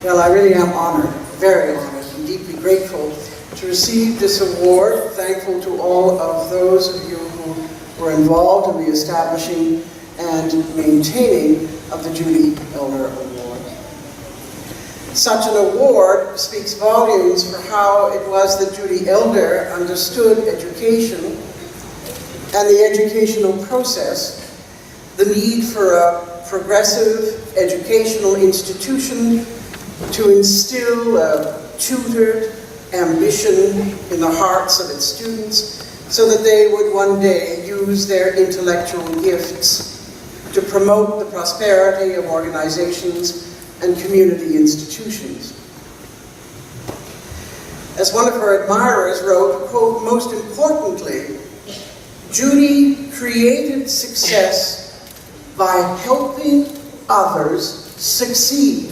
Well, I really am honored, very honored, and deeply grateful to receive this award. Thankful to all of those of you who were involved in the establishing and maintaining of the Judy Elder Award. Such an award speaks volumes for how it was that Judy Elder understood education and the educational process, the need for a progressive educational institution to instill a tutored ambition in the hearts of its students so that they would one day use their intellectual gifts to promote the prosperity of organizations and community institutions. As one of her admirers wrote, quote, "Most importantly, Judy created success by helping others succeed."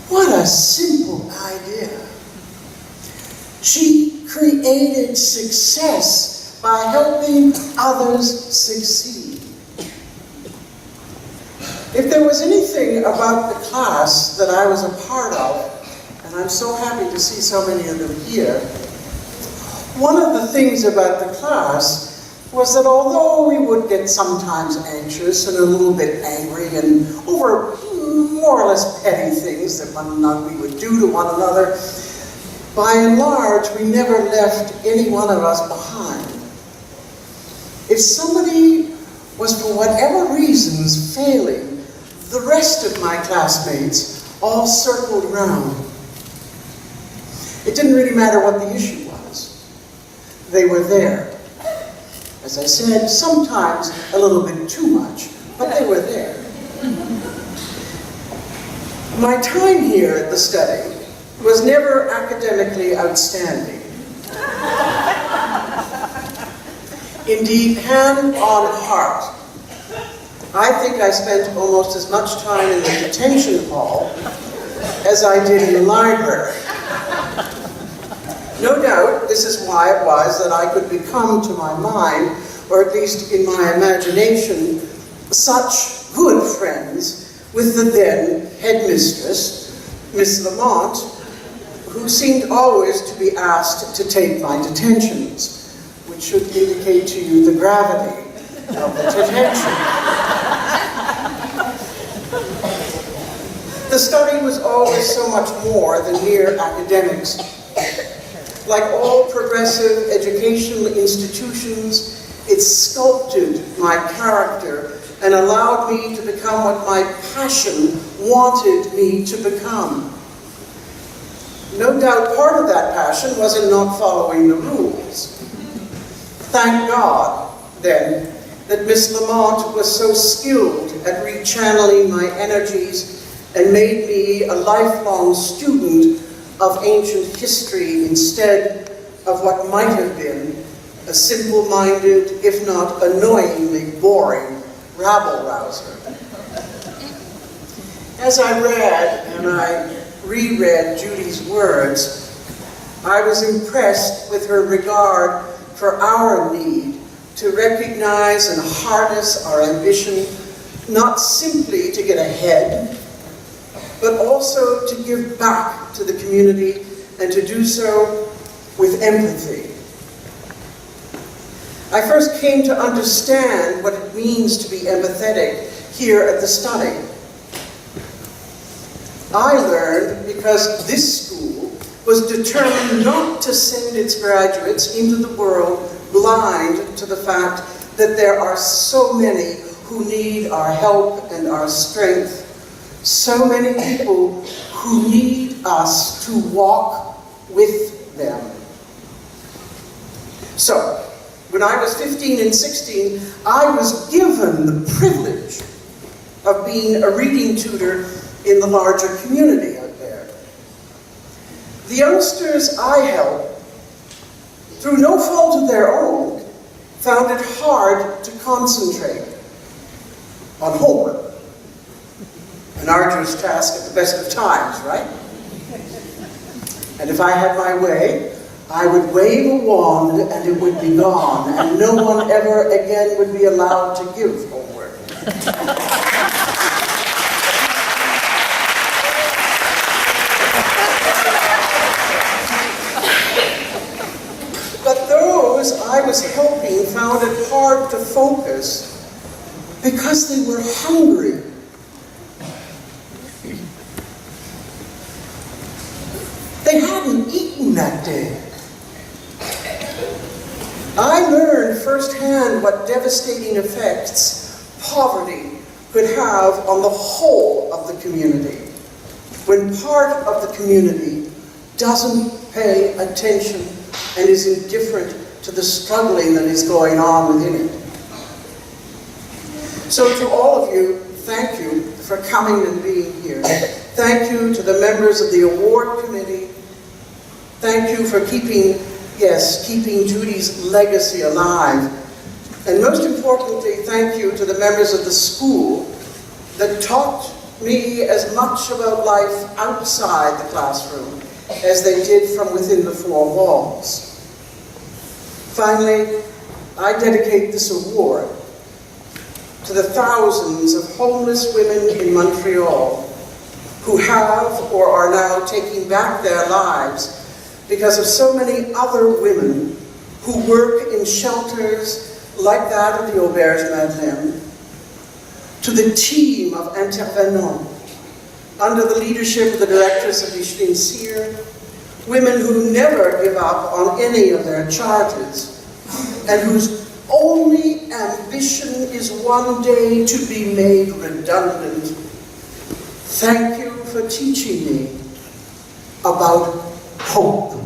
What a simple idea. She created success by helping others succeed. If there was anything about the class that I was a part of, and I'm so happy to see so many of them here, one of the things about the class was that although we would get sometimes anxious and a little bit angry and over more or less petty things that we would do to one another, by and large, we never left any one of us behind. If somebody was for whatever reasons failing, the rest of my classmates all circled around. It didn't really matter what the issue was. They were there. As I said, sometimes a little bit too much, but they were there. My time here at the study was never academically outstanding. Indeed, hand on heart, I think I spent almost as much time in the detention hall as I did in the library. No doubt, this is why it was that I could become, to my mind, or at least in my imagination, such good friends with the then headmistress, Miss Lamont, who seemed always to be asked to take my detentions, which should indicate to you the gravity of the detention. The study was always so much more than mere academics. Like all progressive educational institutions, it sculpted my character and allowed me to become what my passion wanted me to become. No doubt part of that passion was in not following the rules. Thank God, then, that Miss Lamont was so skilled at rechanneling my energies and made me a lifelong student of ancient history instead of what might have been a simple-minded, if not annoyingly boring, rabble-rouser. As I read and I reread Judy's words, I was impressed with her regard for our need to recognize and harness our ambition, not simply to get ahead, but also to give back to the community and to do so with empathy. I first came to understand what it means to be empathetic here at the study. I learned because this school was determined not to send its graduates into the world blind to the fact that there are so many who need our help and our strength. So many people who need us to walk with them. So, when I was 15 and 16, I was given the privilege of being a reading tutor in the larger community out there. The youngsters I helped, through no fault of their own, found it hard to concentrate on homework. An arduous task at the best of times, right? And if I had my way, I would wave a wand and it would be gone, and no one ever again would be allowed to give homework. focus because they were hungry. They hadn't eaten that day. I learned firsthand what devastating effects poverty could have on the whole of the community when part of the community doesn't pay attention and is indifferent to the struggling that is going on within it. So to all of you, thank you for coming and being here. Thank you to the members of the award committee. Thank you for keeping Judy's legacy alive. And most importantly, thank you to the members of the school that taught me as much about life outside the classroom as they did from within the four walls. Finally, I dedicate this award to the thousands of homeless women in Montreal who have or are now taking back their lives because of so many other women who work in shelters like that of the Auberge Madeleine, to the team of intervenants under the leadership of the directress of Micheline Cyr, women who never give up on any of their charges and whose only ambition is one day to be made redundant. Thank you for teaching me about hope.